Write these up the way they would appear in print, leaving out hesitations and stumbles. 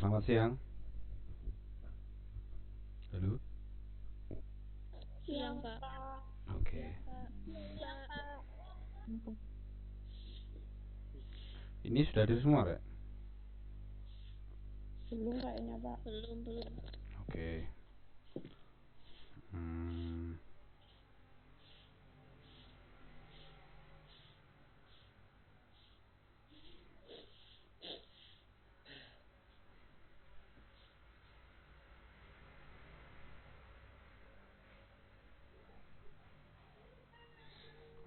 Selamat siang. Halo. Siang, Pak. Oke. Ini sudah hadir semua, Rek? Belum kayaknya, Pak. Belum. Oke.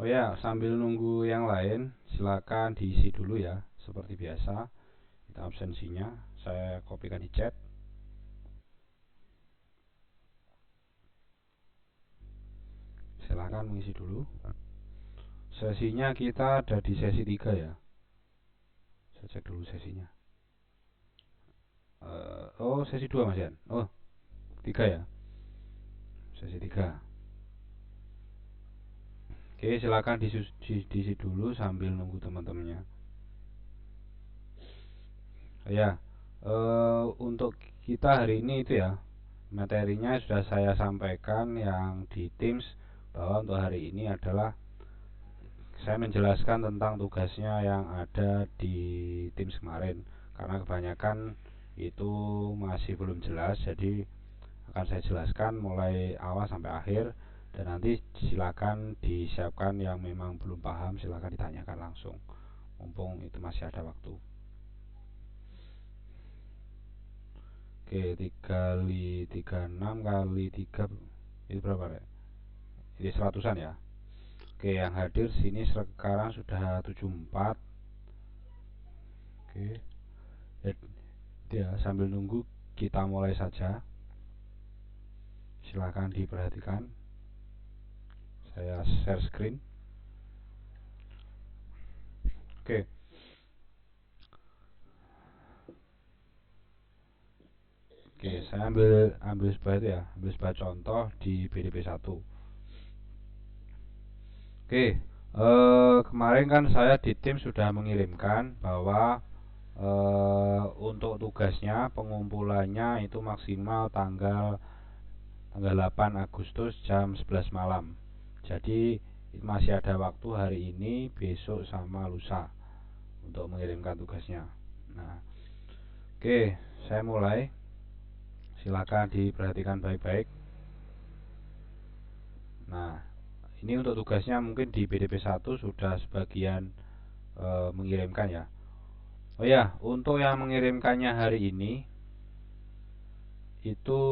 Oh ya, sambil nunggu yang lain, silakan diisi dulu ya, seperti biasa. Kita absensinya, saya kopikan di chat. Silakan mengisi dulu. Sesinya kita ada di sesi 3 ya. Saya cek dulu sesinya. Oh, sesi 2 Mas Yan. Oh, 3 ya. Sesi 3. Oke, silakan diisi dulu sambil nunggu teman-temannya. Ya, untuk kita hari ini itu ya, materinya sudah saya sampaikan yang di Teams, bahwa untuk hari ini adalah saya menjelaskan tentang tugasnya yang ada di Teams kemarin, karena kebanyakan itu masih belum jelas, jadi akan saya jelaskan mulai awal sampai akhir, dan nanti silakan disiapkan yang memang belum paham, silakan ditanyakan langsung, mumpung itu masih ada waktu. Oke, 3 kali 36 kali 3 itu berapa, Rek? Ini 100-an ya. Oke, yang hadir sini sekarang sudah 74. Oke. Ya, sambil nunggu kita mulai saja. Silahkan diperhatikan. Saya share screen. Oke. Oke, saya ambil sebuah itu ya, ambil sebuah contoh di BDP 1. Oke, kemarin kan saya di tim sudah mengirimkan bahwa untuk tugasnya pengumpulannya itu maksimal tanggal 8 Agustus jam 11 malam. Jadi masih ada waktu hari ini, besok sama lusa untuk mengirimkan tugasnya. Nah, oke, saya mulai. Silakan diperhatikan baik-baik. Nah, ini untuk tugasnya mungkin di BDP 1 sudah sebagian mengirimkan ya. Oh ya, untuk yang mengirimkannya hari ini itu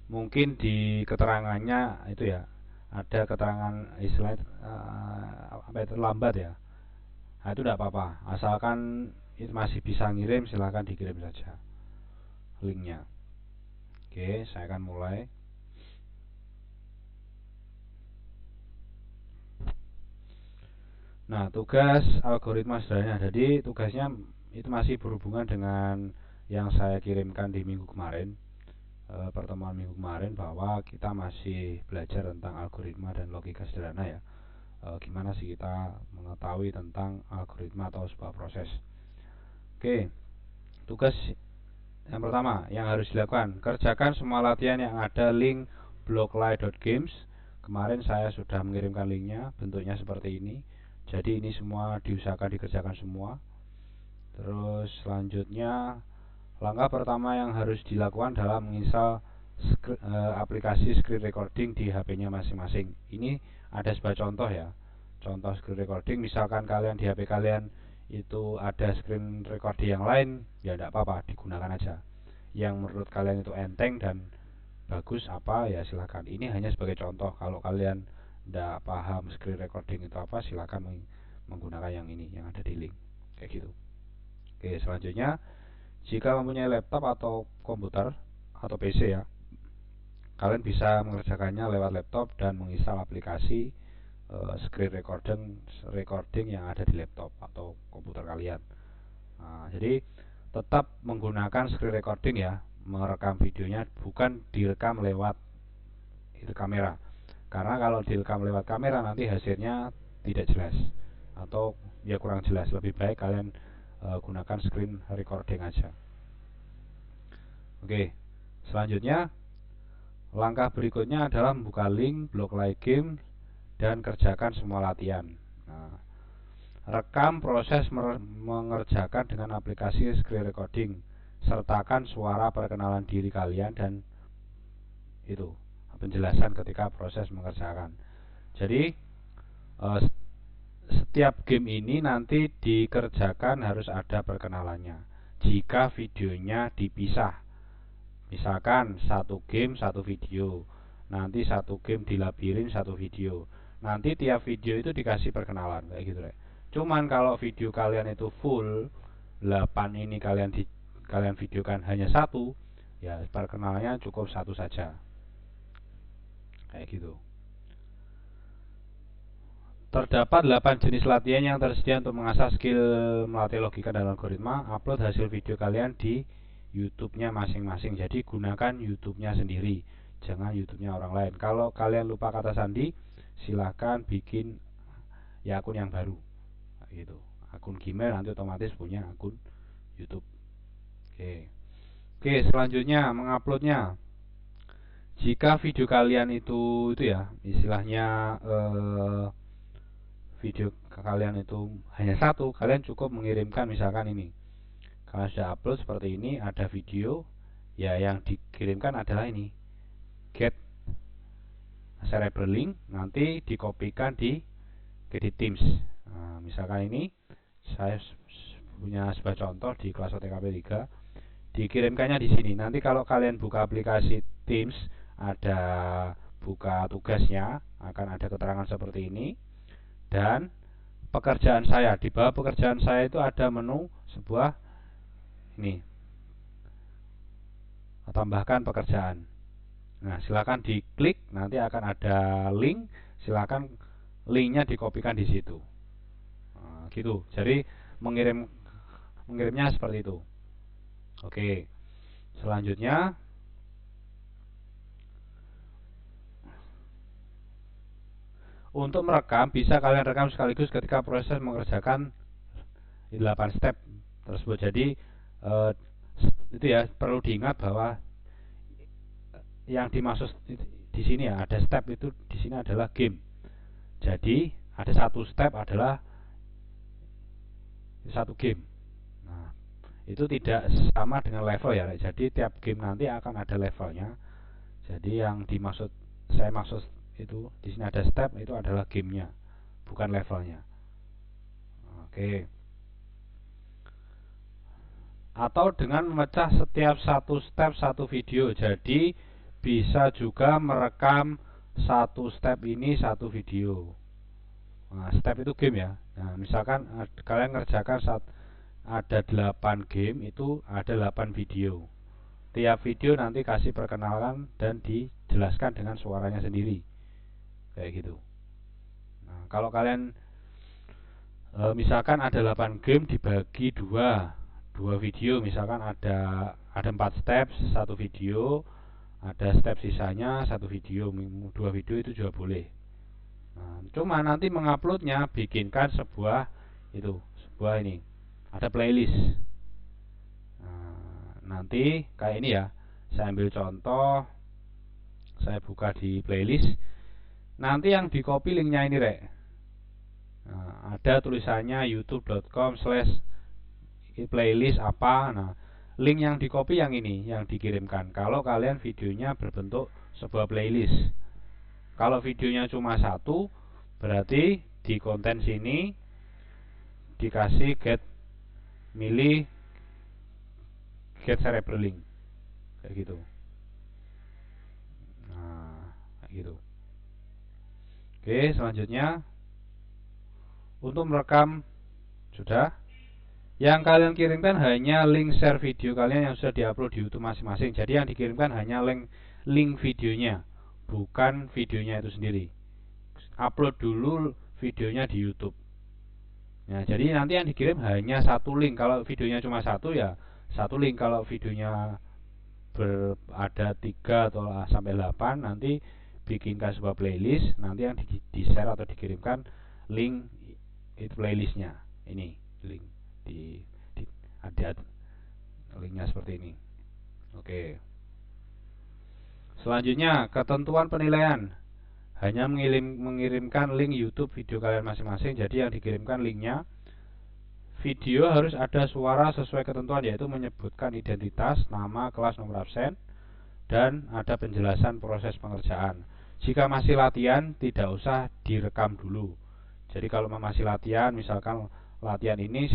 mungkin di keterangannya itu ya, ada keterangan istilah terlambat ya. Nah, itu tidak apa-apa, asalkan itu masih bisa ngirim, silahkan dikirim saja linknya. Oke, saya akan mulai. Nah, tugas algoritma sederhana. Jadi tugasnya itu masih berhubungan dengan yang saya kirimkan di minggu kemarin, pertemuan minggu kemarin, bahwa kita masih belajar tentang algoritma dan logika sederhana ya. Gimana sih kita mengetahui tentang algoritma atau sebuah proses. Oke, tugas yang pertama yang harus dilakukan, kerjakan semua latihan yang ada link blockly.games. Kemarin saya sudah mengirimkan linknya, bentuknya seperti ini. Jadi ini semua diusahakan dikerjakan semua. Terus selanjutnya, langkah pertama yang harus dilakukan adalah menginstal aplikasi screen recording di HP-nya masing-masing. Ini ada sebuah contoh ya, contoh screen recording. Misalkan kalian di HP kalian itu ada screen recording yang lain, ya tidak apa-apa, digunakan aja. Yang menurut kalian itu enteng dan bagus apa, ya silahkan. Ini hanya sebagai contoh. Kalau kalian tidak paham screen recording itu apa, silahkan menggunakan yang ini, yang ada di link, kayak gitu. Oke, selanjutnya, jika mempunyai laptop atau komputer atau PC ya, kalian bisa mengerjakannya lewat laptop dan menginstal aplikasi screen recording yang ada di laptop atau komputer kalian. Nah, jadi tetap menggunakan screen recording ya, merekam videonya, bukan direkam lewat kamera. Karena kalau direkam lewat kamera nanti hasilnya tidak jelas atau ya kurang jelas. Lebih baik kalian gunakan screen recording aja. Oke, selanjutnya langkah berikutnya adalah membuka link, blok like game, dan kerjakan semua latihan. Nah, rekam proses mengerjakan dengan aplikasi screen recording, sertakan suara perkenalan diri kalian dan itu penjelasan ketika proses mengerjakan. Jadi setiap game ini nanti dikerjakan harus ada perkenalannya. Jika videonya dipisah, misalkan satu game satu video, nanti satu game dilabirin satu video, nanti tiap video itu dikasih perkenalan kayak gitu deh. Cuman kalau video kalian itu full 8 ini kalian videokan hanya satu, ya perkenalannya cukup satu saja kayak gitu. Terdapat 8 jenis latihan yang tersedia untuk mengasah skill melatih logika dan algoritma. Upload hasil video kalian di YouTube-nya masing-masing. Jadi gunakan YouTube-nya sendiri, jangan YouTube-nya orang lain. Kalau kalian lupa kata sandi, silahkan bikin ya akun yang baru gitu. Akun Gmail nanti otomatis punya akun YouTube. Oke, selanjutnya menguploadnya. Jika video kalian itu ya istilahnya video kalian itu hanya satu, kalian cukup mengirimkan misalkan ini, kalian sudah upload seperti ini, ada video, ya yang dikirimkan adalah ini, get cerebral link, nanti dikopikan di Teams. Nah, misalkan ini saya punya sebuah contoh di kelas OTKP 3, dikirimkannya di sini. Nanti kalau kalian buka aplikasi Teams, ada buka tugasnya, akan ada keterangan seperti ini. Dan pekerjaan saya, di bawah pekerjaan saya itu ada menu sebuah ini, tambahkan pekerjaan. Nah, silakan diklik, nanti akan ada link, silakan linknya dikopikan di situ. Nah, gitu. Jadi mengirimnya seperti itu. Oke, selanjutnya untuk merekam, bisa kalian rekam sekaligus ketika proses mengerjakan 8 step tersebut. Jadi itu ya, perlu diingat bahwa yang dimaksud di sini ya, ada step itu di sini adalah game. Jadi ada satu step adalah satu game. Nah, itu tidak sama dengan level ya. Jadi tiap game nanti akan ada levelnya. Jadi yang saya maksud itu di sini ada step, itu adalah gamenya, bukan levelnya. Oke. Atau dengan memecah setiap satu step satu video. Jadi bisa juga merekam satu step ini satu video. Nah, step itu game ya. Nah, misalkan kalian ngerjakan saat ada 8 game, itu ada 8 video. Tiap video nanti kasih perkenalan dan dijelaskan dengan suaranya sendiri. Kayak gitu. Nah, kalau kalian misalkan ada 8 game dibagi dua video, misalkan ada 4 step satu video, ada step sisanya satu video, 2 video itu juga boleh. Nah, cuma nanti menguploadnya bikinkan sebuah ini, ada playlist. Nah, nanti kayak ini ya, saya ambil contoh, saya buka di playlist. Nanti yang di copy linknya ini rek. Nah, ada tulisannya youtube.com/playlist apa. Nah, link yang di copy yang ini, yang dikirimkan. Kalau kalian videonya berbentuk sebuah playlist. Kalau videonya cuma satu, berarti di konten sini dikasih get cerebral link kayak gitu. Nah, kayak gitu. Oke, selanjutnya untuk merekam sudah. Yang kalian kirimkan hanya link share video kalian yang sudah diupload di YouTube masing-masing. Jadi yang dikirimkan hanya link videonya, bukan videonya itu sendiri. Upload dulu videonya di YouTube. Nah, jadi nanti yang dikirim hanya satu link. Kalau videonya cuma satu ya satu link. Kalau videonya ada 3 atau sampai 8, nanti bikinkan sebuah playlist, nanti yang di-share atau dikirimkan link itu playlistnya, ini link Ada linknya seperti ini. Oke. Selanjutnya, ketentuan penilaian. Hanya mengirimkan link YouTube video kalian masing-masing. Jadi yang dikirimkan linknya, video harus ada suara sesuai ketentuan, yaitu menyebutkan identitas, nama, kelas, nomor absen, dan ada penjelasan proses pengerjaan. Jika masih latihan, tidak usah direkam dulu. Jadi kalau masih latihan, misalkan latihan ini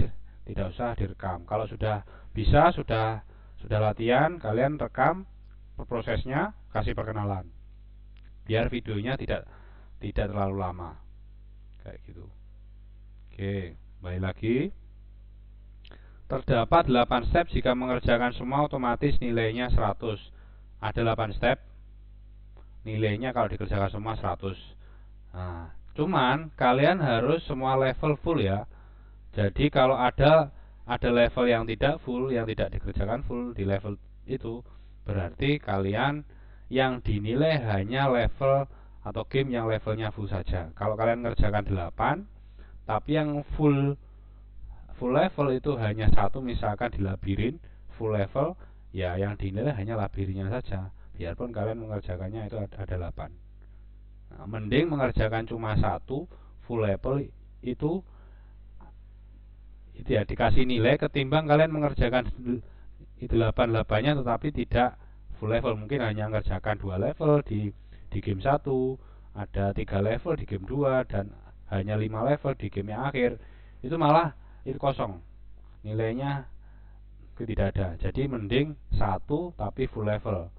tidak usah direkam. Kalau sudah bisa, sudah latihan, kalian rekam prosesnya, kasih perkenalan. Biar videonya tidak terlalu lama. Kayak gitu. Oke, balik lagi. Terdapat 8 step, jika mengerjakan semua otomatis nilainya 100. Ada 8 step. Nilainya kalau dikerjakan semua 100. Nah, cuman kalian harus semua level full ya. Jadi kalau ada level yang tidak full, yang tidak dikerjakan full di level itu, berarti kalian yang dinilai hanya level atau game yang levelnya full saja. Kalau kalian mengerjakan 8, tapi yang full level itu hanya 1, misalkan di labirin full level, ya yang dinilai hanya labirinnya saja. Biarpun kalian mengerjakannya itu ada 8. Nah, mending mengerjakan cuma 1 full level itu ya dikasih nilai, ketimbang kalian mengerjakan 8-8-nya tetapi tidak full level. Mungkin hanya mengerjakan 2 level di game 1, ada 3 level di game 2, dan hanya 5 level di game yang akhir. Itu malah itu kosong, nilainya tidak ada. Jadi mending 1 tapi full level,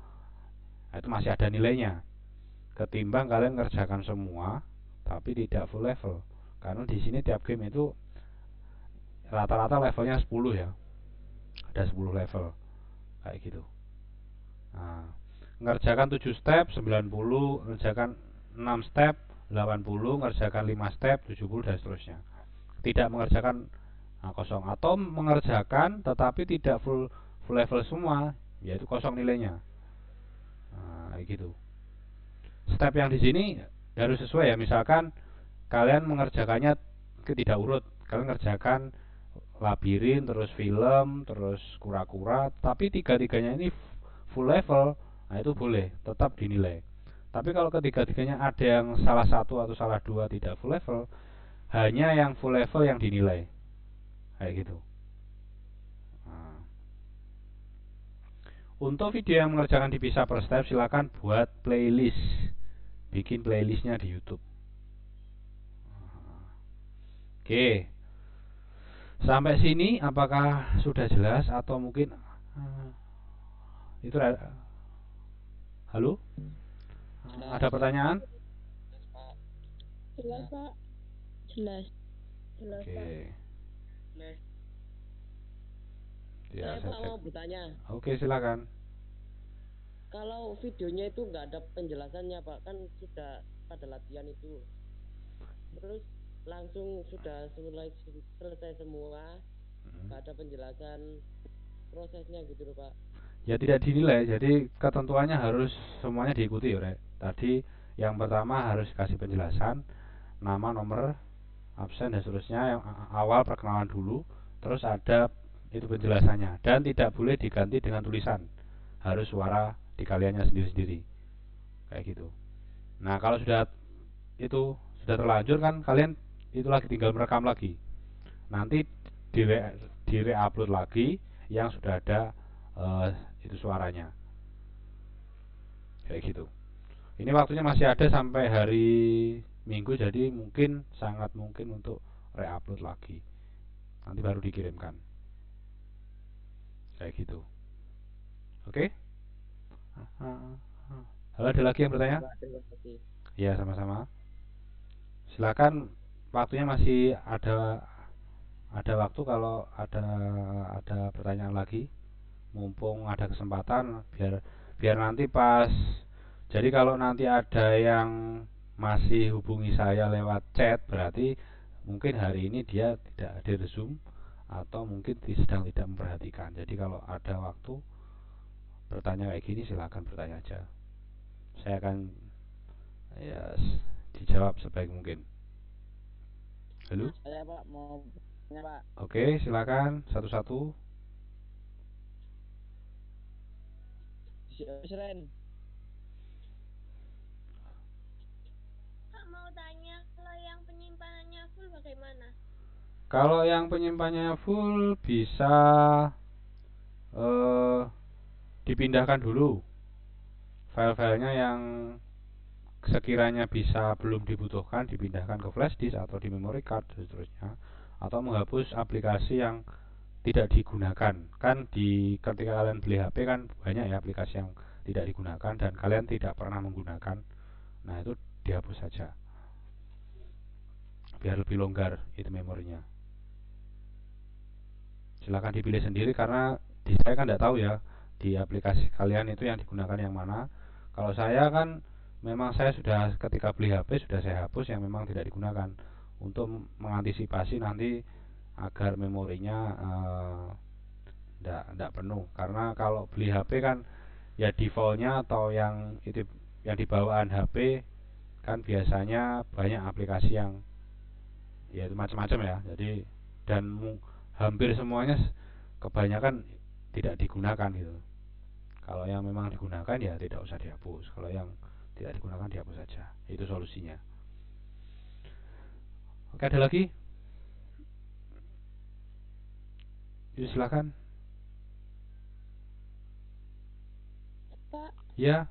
itu masih ada nilainya, ketimbang kalian mengerjakan semua tapi tidak full level. Karena di sini tiap game itu rata-rata levelnya 10 ya, ada 10 level kayak gitu. Nah, mengerjakan 7 step 90, mengerjakan 6 step 80, mengerjakan 5 step 70, dan seterusnya. Tidak mengerjakan kosong, atau mengerjakan tetapi tidak full level semua, yaitu kosong nilainya. Nah, kayak gitu. Step yang di sini harus sesuai ya. Misalkan kalian mengerjakannya tidak urut, kalian mengerjakan labirin, terus film, terus kura-kura, tapi tiga-tiganya ini full level, nah itu boleh, tetap dinilai. Tapi kalau ketiga-tiganya ada yang salah satu atau salah dua tidak full level, hanya yang full level yang dinilai, kayak gitu. Nah, untuk video yang mengerjakan dipisah per step, silakan buat playlist, bikin playlistnya di YouTube. Oke, sampai sini apakah sudah jelas atau mungkin itu halo? Ada pertanyaan? Jelas, Pak. Jelas. Oke. Ya, Pak mau bertanya. Oke, silakan. Kalau videonya itu nggak ada penjelasannya, Pak, kan sudah pada latihan itu, terus langsung sudah selesai semua, nggak ada penjelasan prosesnya gitu loh, Pak. Ya tidak dinilai, jadi ketentuannya harus semuanya diikuti ya, Rek. Tadi yang pertama harus kasih penjelasan, nama, nomor, absen, dan seterusnya. Yang awal perkenalan dulu, terus ada itu penjelasannya, dan tidak boleh diganti dengan tulisan, harus suara di kaliannya sendiri-sendiri, kayak gitu. Nah kalau sudah terlanjur kan, kalian itu lagi tinggal merekam lagi, nanti di-re-upload lagi yang sudah ada itu suaranya, kayak gitu. Ini waktunya masih ada sampai hari Minggu, jadi sangat mungkin untuk re-upload lagi, nanti baru dikirimkan, kayak gitu. Oke? Halo, ada lagi yang bertanya? Ya, sama-sama. Silakan, waktunya masih ada waktu. Kalau ada pertanyaan lagi, mumpung ada kesempatan, biar nanti pas. Jadi kalau nanti ada yang masih hubungi saya lewat chat, berarti mungkin hari ini dia tidak hadir Zoom, atau mungkin sedang tidak memperhatikan. Jadi kalau ada waktu bertanya kayak gini, silakan bertanya aja. Saya akan dijawab sebaik mungkin. Halo? Saya, Pak, mau bertanya, Pak. Oke, silakan satu-satu. Ren. Kak mau tanya, kalau yang penyimpanannya full bagaimana? Kalau yang penyimpanannya full bisa dipindahkan dulu file-filenya yang sekiranya bisa belum dibutuhkan, dipindahkan ke flash disk atau di memory card dan seterusnya, atau menghapus aplikasi yang tidak digunakan. Kan ketika kalian beli HP kan banyak ya aplikasi yang tidak digunakan dan kalian tidak pernah menggunakan. Nah, itu dihapus saja biar lebih longgar itu memorinya. Silahkan dipilih sendiri karena saya kan tidak tahu ya di aplikasi kalian itu yang digunakan yang mana. Kalau saya kan memang saya sudah ketika beli HP sudah saya hapus yang memang tidak digunakan untuk mengantisipasi nanti agar memorinya tidak penuh. Karena kalau beli HP kan ya defaultnya atau yang itu yang di bawaan HP kan biasanya banyak aplikasi yang ya itu macam-macam ya. Jadi dan hampir semuanya kebanyakan tidak digunakan gitu. Kalau yang memang digunakan ya tidak usah dihapus. Kalau yang tidak digunakan dihapus saja. Itu solusinya. Oke, ada lagi? Yuk silakan. Pak, Ya.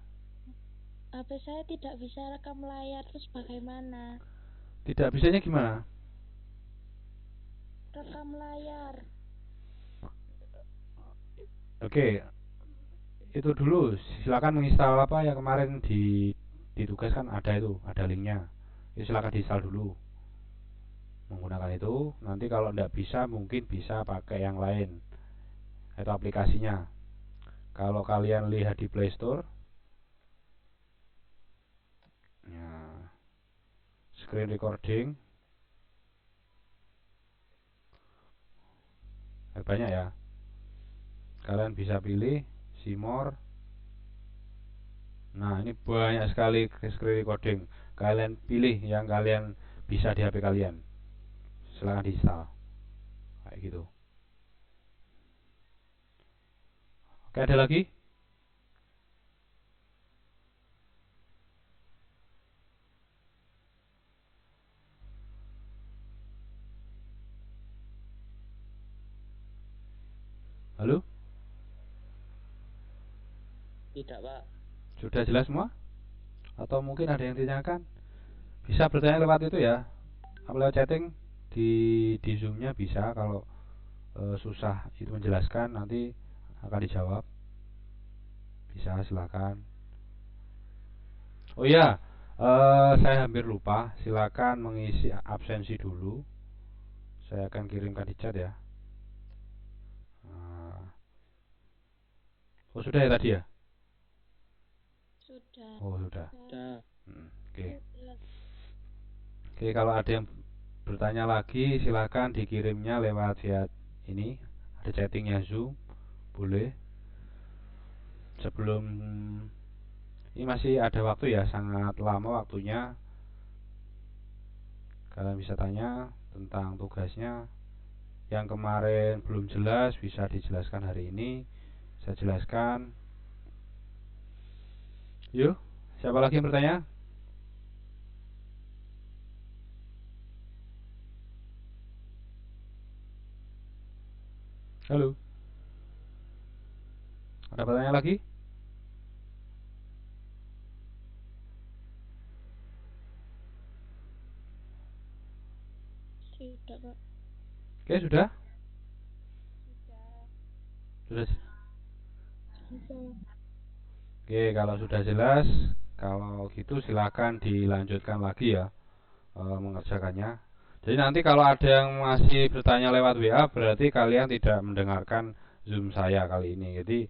HP saya tidak bisa rekam layar, terus bagaimana? Tidak bisanya gimana? Rekam layar. Oke. Itu dulu silakan menginstal apa yang kemarin di tugas kan ada itu, ada linknya. Itu silakan diinstal dulu. Menggunakan itu, nanti kalau tidak bisa mungkin bisa pakai yang lain. Itu aplikasinya. Kalau kalian lihat di Play Store, ya, screen recording, banyak ya. Kalian bisa pilih see more. Nah, ini banyak sekali screen recording. Kalian pilih yang kalian bisa di HP kalian. Silahkan diinstal. Kayak gitu. Oke, ada lagi? Halo? Tidak, Pak. Sudah jelas semua? Atau mungkin ada yang ditanyakan? Bisa bertanya lewat itu ya. Lewat chatting di Zoom-nya bisa. Kalau susah itu menjelaskan nanti akan dijawab. Bisa, silakan. Oh iya, saya hampir lupa. Silakan mengisi absensi dulu. Saya akan kirimkan di chat ya. Oh sudah ya tadi ya? Sudah. Oh sudah. Sudah. Oke. Oke, kalau ada yang bertanya lagi silakan dikirimnya lewat via ini. Ada chattingnya Zoom, boleh. Sebelum ini masih ada waktu ya, sangat lama waktunya. Kalian bisa tanya tentang tugasnya. Yang kemarin belum jelas bisa dijelaskan hari ini. Saya jelaskan. Yuk, siapa lagi yang bertanya? Halo. Ada pertanyaan lagi? Sudah, Pak. Oke, sudah? Sudah. Sudah. Oke, kalau sudah jelas, kalau gitu silakan dilanjutkan lagi ya mengerjakannya. Jadi nanti kalau ada yang masih bertanya lewat WA, berarti kalian tidak mendengarkan Zoom saya kali ini. Jadi,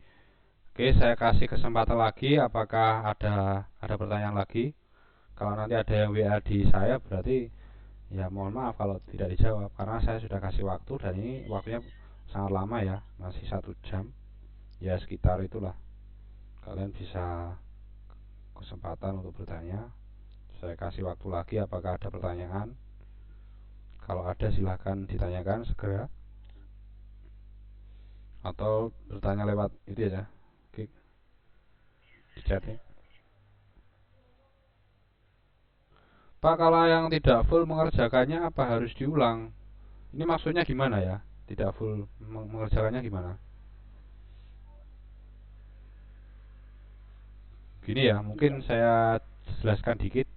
oke, saya kasih kesempatan lagi. Apakah ada pertanyaan lagi? Kalau nanti ada yang WA di saya, berarti ya mohon maaf kalau tidak dijawab, karena saya sudah kasih waktu dan ini waktunya sangat lama ya, masih 1 jam. Ya sekitar itulah. Kalian bisa kesempatan untuk bertanya. Saya kasih waktu lagi apakah ada pertanyaan. Kalau ada silahkan ditanyakan segera. Atau bertanya lewat itu ya. Oke. chat ya. Pak, kalau yang tidak full mengerjakannya apa harus diulang? Ini maksudnya gimana ya? Tidak full mengerjakannya gimana? Gini ya, mungkin saya jelaskan dikit.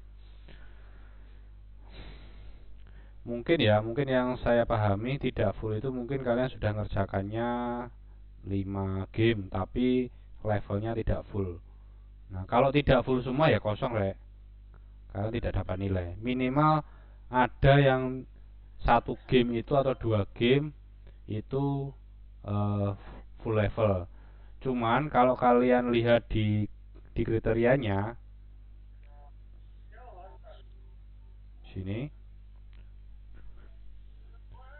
Mungkin yang saya pahami tidak full itu mungkin kalian sudah ngerjakannya 5 game tapi levelnya tidak full. Nah, kalau tidak full semua ya kosong, Rek. Kalian tidak dapat nilai. Minimal ada yang 1 game itu atau 2 game itu full level. Cuman kalau kalian lihat di kriterianya sini,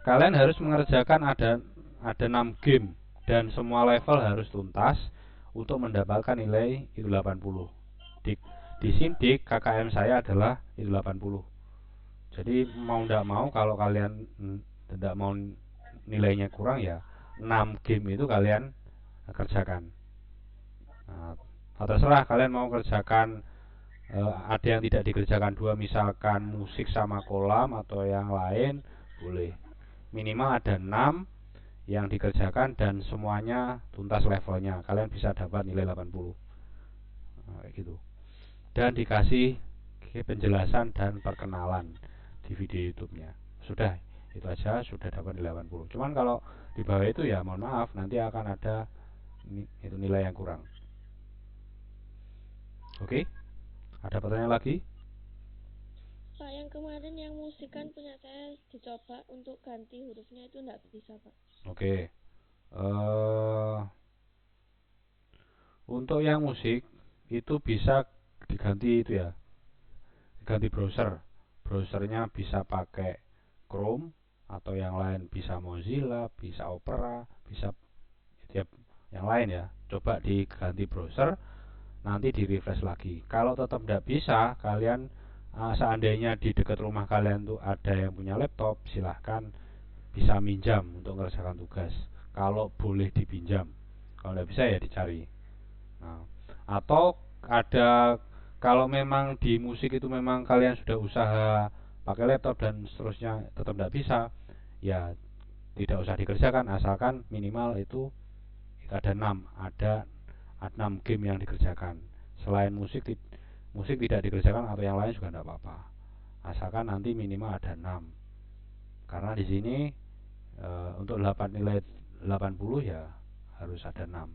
kalian harus mengerjakan ada 6 game dan semua level harus tuntas untuk mendapatkan nilai itu 80. Di Sindik KKM saya adalah itu 80. Jadi mau tidak mau kalau kalian tidak mau nilainya kurang ya 6 game itu kalian kerjakan. Nah, terserah kalian mau kerjakan ada yang tidak dikerjakan 2, misalkan musik sama kolam atau yang lain boleh. Minimal ada 6 yang dikerjakan dan semuanya tuntas levelnya, kalian bisa dapat nilai 80. Nah, kayak gitu. Dan dikasih penjelasan dan perkenalan di video YouTube-nya. Sudah, itu aja sudah dapat nilai 80. Cuman kalau di bawah itu ya mohon maaf, nanti akan ada itu nilai yang kurang. Oke? Ada pertanyaan lagi? Pak, yang kemarin yang musik kan punya saya dicoba untuk ganti hurufnya itu enggak bisa, Pak. Oke. Untuk yang musik itu bisa diganti itu ya. Diganti browser. Browsernya bisa pakai Chrome atau yang lain, bisa Mozilla, bisa Opera, bisa tiap yang lain ya. Coba diganti browser, nanti di refresh lagi. Kalau tetap tidak bisa, kalian seandainya di dekat rumah kalian tuh ada yang punya laptop, silahkan bisa minjam untuk mengerjakan tugas. Kalau boleh dipinjam, kalau tidak bisa ya dicari. Nah, atau ada kalau memang di musik itu memang kalian sudah usaha pakai laptop dan seterusnya tetap tidak bisa, ya tidak usah dikerjakan, asalkan minimal itu ada 6 game yang dikerjakan. Selain musik tidak dikerjakan atau yang lain juga tidak apa-apa, asalkan nanti minimal ada 6. Karena di sini untuk nilai 80 ya harus ada 6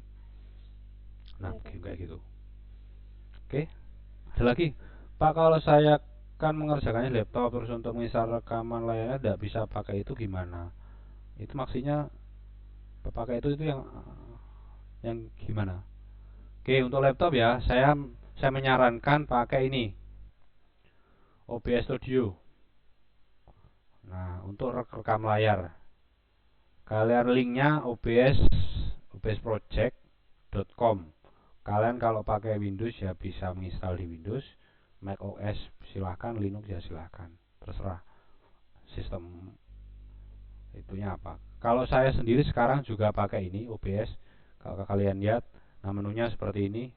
game kayak gitu. Oke, ada lagi Pak, kalau saya kan mengerjakannya laptop terus untuk menginstal rekaman layarnya tidak bisa pakai itu gimana? Itu maksudnya pakai itu yang gimana? Oke, untuk laptop ya saya menyarankan pakai ini OBS Studio. Nah, untuk rekam layar kalian linknya obsproject.com. Kalian kalau pakai Windows ya bisa menginstal di Windows, Mac OS silahkan, Linux ya silahkan, terserah sistem itunya apa. Kalau saya sendiri sekarang juga pakai ini OBS. Kalau kalian lihat, nah menunya seperti ini.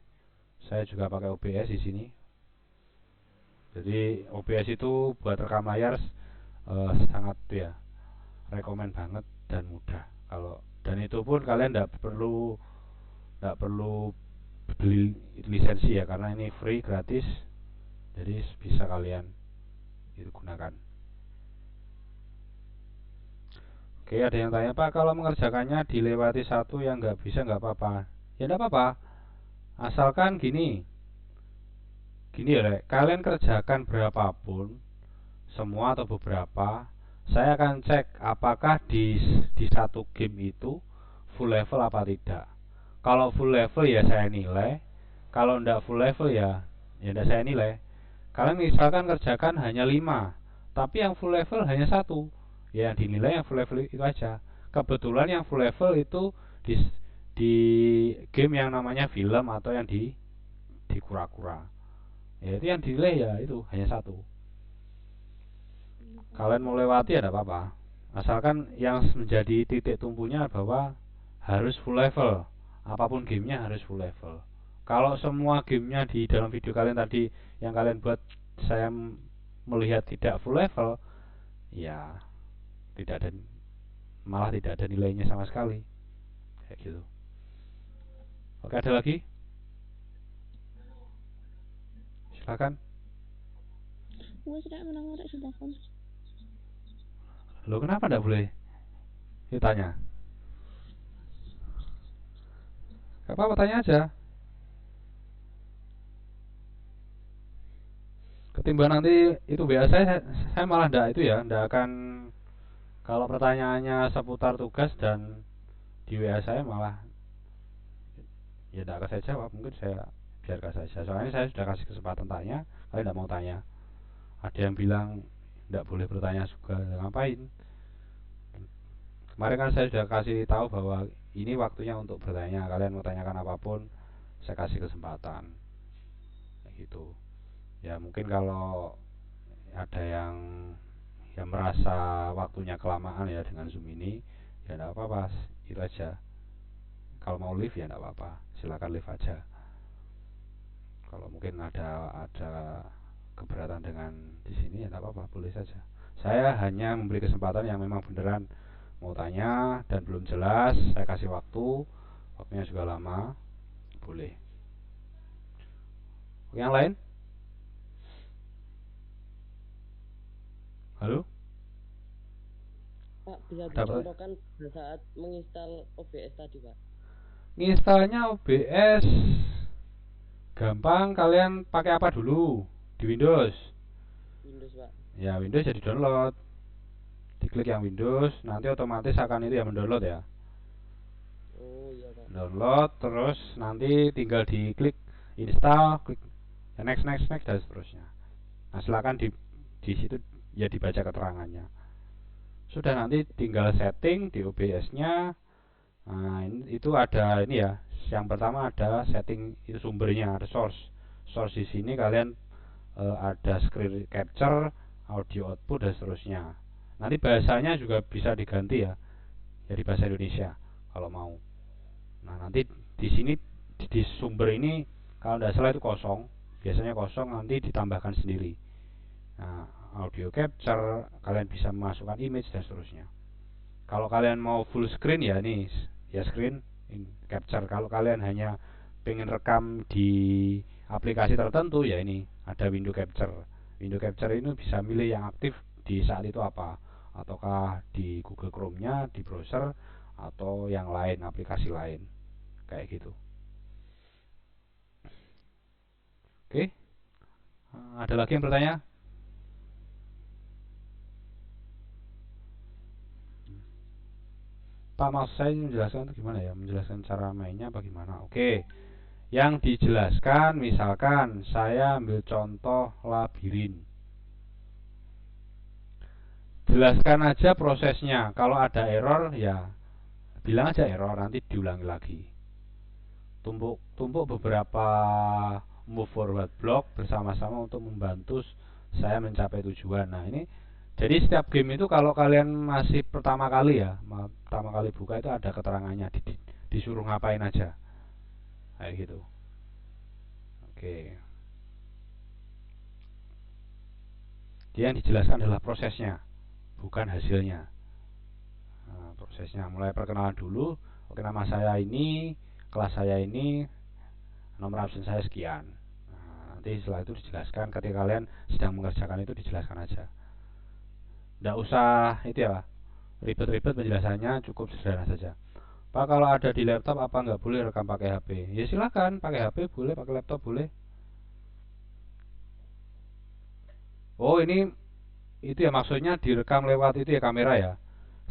Saya juga pakai OBS di sini. Jadi OBS itu buat rekam layar sangat ya, rekomen banget dan mudah. Dan itu pun kalian tidak perlu beli lisensi ya, karena ini free, gratis. Jadi bisa kalian itu gunakan. Oke, ada yang tanya, Pak, kalau mengerjakannya dilewati satu yang nggak bisa nggak apa-apa? Ya nggak apa-apa, asalkan gini ya, kalian kerjakan berapapun, semua atau beberapa, saya akan cek apakah di satu game itu full level apa tidak. Kalau full level ya saya nilai, kalau tidak full level ya tidak saya nilai. Kalian misalkan kerjakan hanya 5, tapi yang full level hanya 1, ya yang dinilai yang full level itu aja. Kebetulan yang full level itu di game yang namanya film atau yang di kura-kura, ya itu yang dinilai ya itu hanya 1. Kalian mau lewati ada apa-apa, asalkan yang menjadi titik tumpunya bahwa harus full level, apapun gamenya harus full level. Kalau semua gamenya di dalam video kalian tadi yang kalian buat saya melihat tidak full level, ya tidak ada, malah tidak ada nilainya sama sekali, kayak gitu. Oke, ada lagi? Silakan. Gue sudah menang rek silakan. Lo kenapa ndak boleh ditanya? Gak apa-apa, tanya aja. Ketimbang nanti itu WA saya malah ndak itu ya, ndak akan, kalau pertanyaannya seputar tugas dan di WA saya malah ya ndak akan saya jawab, mungkin saya biarkan saja. Soalnya saya sudah kasih kesempatan tanya, kalian ndak mau tanya. Ada yang bilang ndak boleh bertanya juga, ngapain? Kemarin kan saya sudah kasih tahu bahwa ini waktunya untuk bertanya. Kalian mau tanyakan apapun, saya kasih kesempatan. Kayak gitu. Ya mungkin kalau ada yang merasa waktunya kelamaan ya dengan Zoom ini, ya enggak apa-apa, itu aja. Kalau mau live ya enggak apa-apa, silakan live aja. Kalau mungkin ada keberatan dengan di sini ya enggak apa-apa, boleh saja. Saya hanya memberi kesempatan yang memang beneran mau tanya dan belum jelas, saya kasih waktunya juga lama, boleh. Yang lain? Halo? Pak, bisa dicontohkan pada saat menginstal OBS tadi, Pak? Nginstalnya OBS gampang, kalian pakai apa dulu? Di Windows? Windows, Pak. Ya, Windows jadi download. Diklik yang Windows, nanti otomatis akan itu ya mendownload ya. Oh iya, Pak. Download, terus nanti tinggal diklik install, klik next dan seterusnya. Nah, silakan di situ ya dibaca keterangannya. Sudah, nanti tinggal setting di OBS-nya. Nah, itu ada ini ya. Yang pertama ada setting itu sumbernya, ada source. Source di sini kalian ada screen capture, audio output dan seterusnya. Nanti bahasanya juga bisa diganti ya. Jadi bahasa Indonesia kalau mau. Nah, nanti di sini di sumber ini kalau tidak salah itu kosong. Biasanya kosong, nanti ditambahkan sendiri. Nah, audio capture, kalian bisa memasukkan image dan seterusnya. Kalau kalian mau full screen ya nih, ya screen capture. Kalau kalian hanya pengen rekam di aplikasi tertentu ya ini ada window capture. Window capture ini bisa milih yang aktif di saat itu apa, ataukah di Google Chrome-nya, di browser, atau yang lain, aplikasi lain, kayak gitu. Oke, ada lagi yang bertanya? Pak, maksud saya menjelaskan itu gimana ya? Menjelaskan cara mainnya apa gimana? Oke, yang dijelaskan misalkan saya ambil contoh labirin. Jelaskan aja prosesnya. Kalau ada error ya bilang aja error, nanti diulangi lagi. Tumpuk beberapa move forward block bersama-sama untuk membantu saya mencapai tujuan. Nah, ini jadi setiap game itu kalau kalian masih pertama kali buka itu ada keterangannya, disuruh ngapain aja, kayak gitu. Oke. Dia yang dijelaskan adalah prosesnya, bukan hasilnya. Nah, prosesnya mulai perkenalan dulu. Oke, nama saya ini, kelas saya ini, nomor absen saya sekian. Nah, nanti setelah itu dijelaskan, ketika kalian sedang mengerjakan itu dijelaskan aja. Nggak usah itu ya, ribet-ribet penjelasannya, cukup sederhana saja. Pak, kalau ada di laptop apa nggak boleh rekam pakai HP? Ya silakan, pakai HP boleh, pakai laptop boleh. Oh, ini itu ya maksudnya direkam lewat itu ya kamera ya.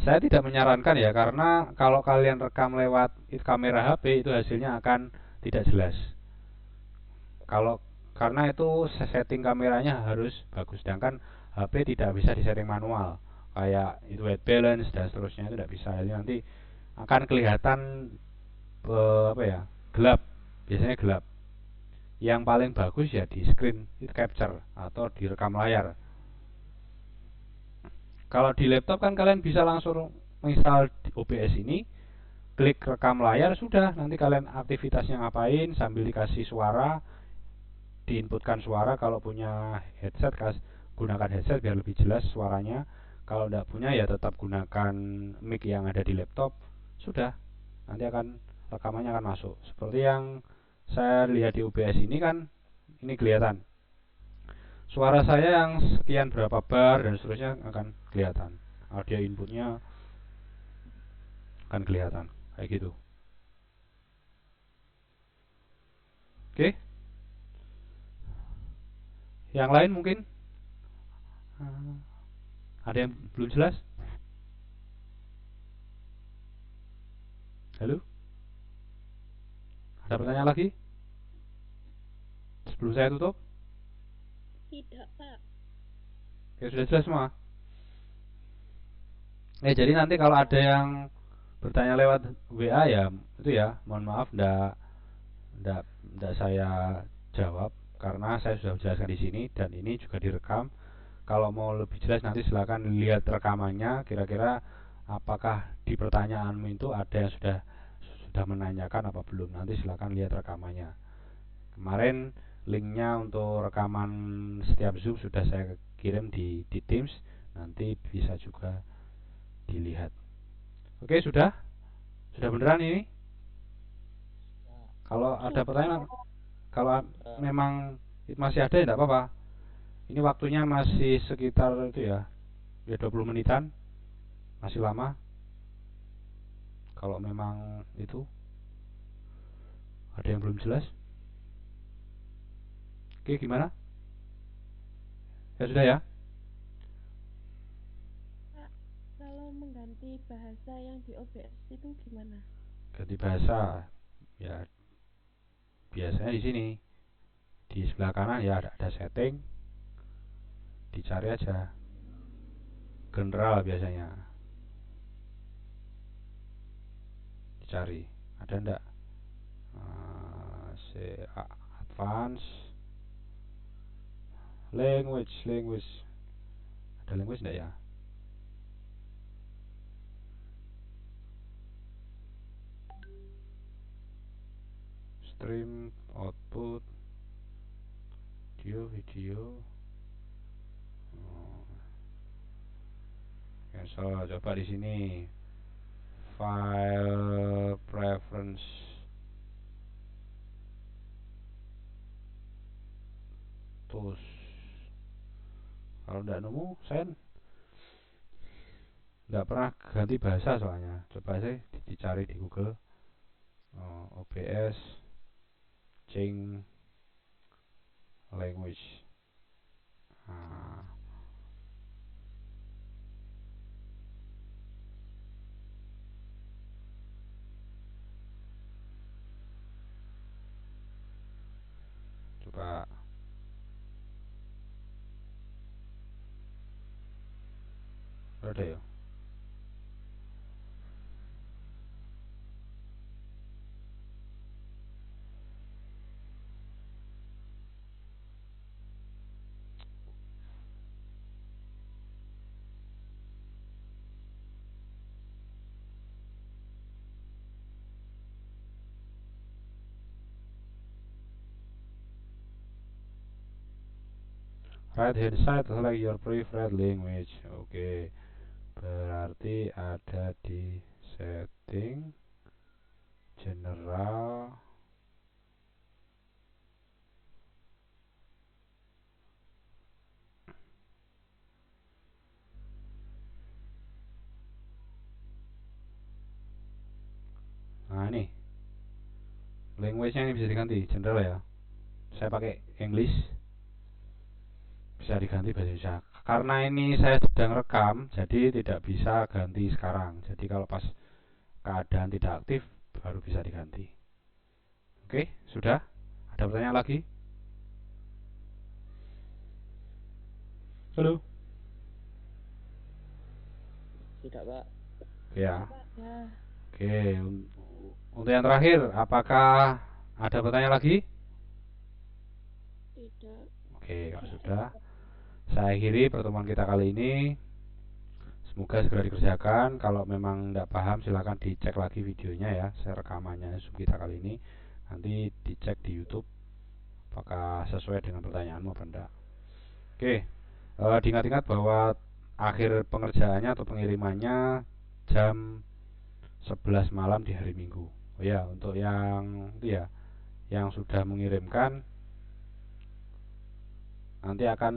Saya tidak menyarankan ya, karena kalau kalian rekam lewat kamera HP itu hasilnya akan tidak jelas. Karena itu setting kameranya harus bagus, sedangkan HP tidak bisa disetting manual. Kayak itu white balance dan seterusnya itu tidak bisa. Jadi nanti akan kelihatan gelap. Biasanya gelap. Yang paling bagus ya di screen capture atau di rekam layar. Kalau di laptop kan kalian bisa langsung menginstal OBS ini, klik rekam layar, sudah. Nanti kalian aktivitasnya ngapain sambil dikasih suara, diinputkan suara. Kalau punya headset, gunakan headset biar lebih jelas suaranya. Kalau tidak punya ya tetap gunakan mic yang ada di laptop. Sudah, nanti rekamannya akan masuk. Seperti yang saya lihat di OBS ini kan, ini kelihatan suara saya yang sekian berapa bar dan seterusnya akan kelihatan. Audio inputnya akan kelihatan kayak gitu. Oke. Yang lain mungkin ada yang belum jelas? Halo? Ada pertanyaan lagi? Sebelum saya tutup? Tidak, Pak. Ya sudah jelas semua. Jadi nanti kalau ada yang bertanya lewat WA ya itu ya, mohon maaf ndak saya jawab karena saya sudah jelaskan di sini dan ini juga direkam. Kalau mau lebih jelas nanti silakan lihat rekamannya, kira-kira apakah di pertanyaanmu itu ada yang sudah menanyakan apa belum. Nanti silakan lihat rekamannya. Kemarin linknya untuk rekaman setiap Zoom sudah saya kirim di Teams, nanti bisa juga dilihat. Oke, sudah beneran ini? Kalau ada pertanyaan, kalau memang masih ada ya tidak apa-apa. Ini waktunya masih sekitar itu ya 20 menitan, masih lama. Kalau memang itu ada yang belum jelas. Oke, gimana? Ya sudah ya. Pak, kalau mengganti bahasa yang di OBS itu gimana? Ganti bahasa ya biasanya di sini di sebelah kanan ya ada setting, dicari aja general, biasanya dicari ada ndak advance language ada language ndak ya? Stream output video so coba di sini file preference tools. Kalau ndak nemu saya nggak pernah ganti bahasa soalnya. Coba saya dicari di Google OBS change language. Coba ada ya. Right hand side select your preferred language. Oke. Berarti ada di setting general. Nah ini language-nya ini bisa diganti general ya. Saya pakai English, bisa diganti bahasa Indonesia. Karena ini saya sedang rekam, jadi tidak bisa ganti sekarang. Jadi kalau pas keadaan tidak aktif baru bisa diganti. Oke, sudah? Ada pertanyaan lagi? Halo? Tidak, Pak. Ya. Ya. Oke, untuk yang terakhir, apakah ada pertanyaan lagi? Tidak. Oke, kalau sudah, saya akhiri pertemuan kita kali ini. Semoga segera dikerjakan. Kalau memang tidak paham silahkan dicek lagi videonya ya, saya rekamannya Zoom kita kali ini. Nanti dicek di YouTube apakah sesuai dengan pertanyaanmu apa enggak. Oke, diingat-ingat bahwa akhir pengerjaannya atau pengirimannya jam 11 malam di hari Minggu. Oh ya, untuk yang itu ya, yang sudah mengirimkan nanti akan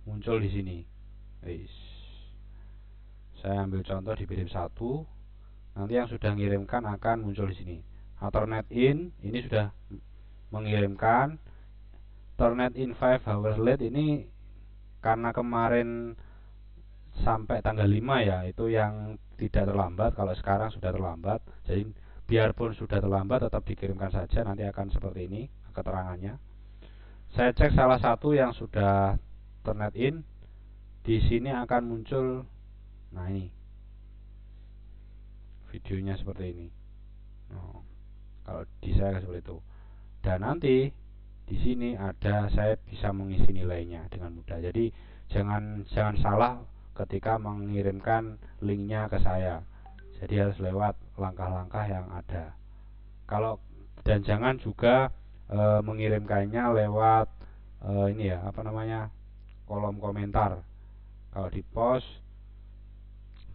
muncul di sini. Saya ambil contoh di PDF 1. Nanti yang sudah mengirimkan akan muncul di sini. Turnet in ini sudah mengirimkan. Turnet in 5 hours late ini karena kemarin sampai tanggal 5 ya, itu yang tidak terlambat. Kalau sekarang sudah terlambat, jadi biarpun sudah terlambat tetap dikirimkan saja, nanti akan seperti ini keterangannya. Saya cek salah satu yang sudah turnet in, di sini akan muncul, nah ini videonya seperti ini. Kalau di saya seperti itu, dan nanti di sini ada, saya bisa mengisi nilainya dengan mudah. Jadi jangan salah ketika mengirimkan linknya ke saya. Jadi harus lewat langkah-langkah yang ada. Dan jangan juga mengirimkannya lewat ini ya, apa namanya, kolom komentar. Kalau di post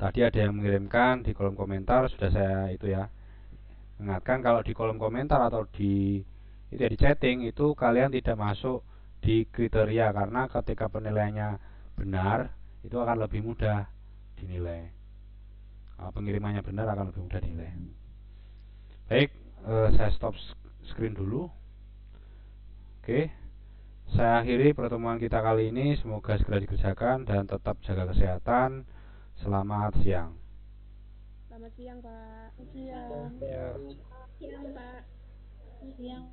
tadi ada yang mengirimkan di kolom komentar, sudah saya itu ya ingatkan, kalau di kolom komentar atau di itu ya, di chatting itu kalian tidak masuk di kriteria, karena ketika penilaiannya benar itu akan lebih mudah dinilai. Pengirimannya benar akan lebih mudah dinilai. Baik, saya stop screen dulu. Oke, saya akhiri pertemuan kita kali ini. Semoga segera dikerjakan dan tetap jaga kesehatan. Selamat siang. Selamat siang, Pak. Siang. Ya. Siang, Pak. Siang.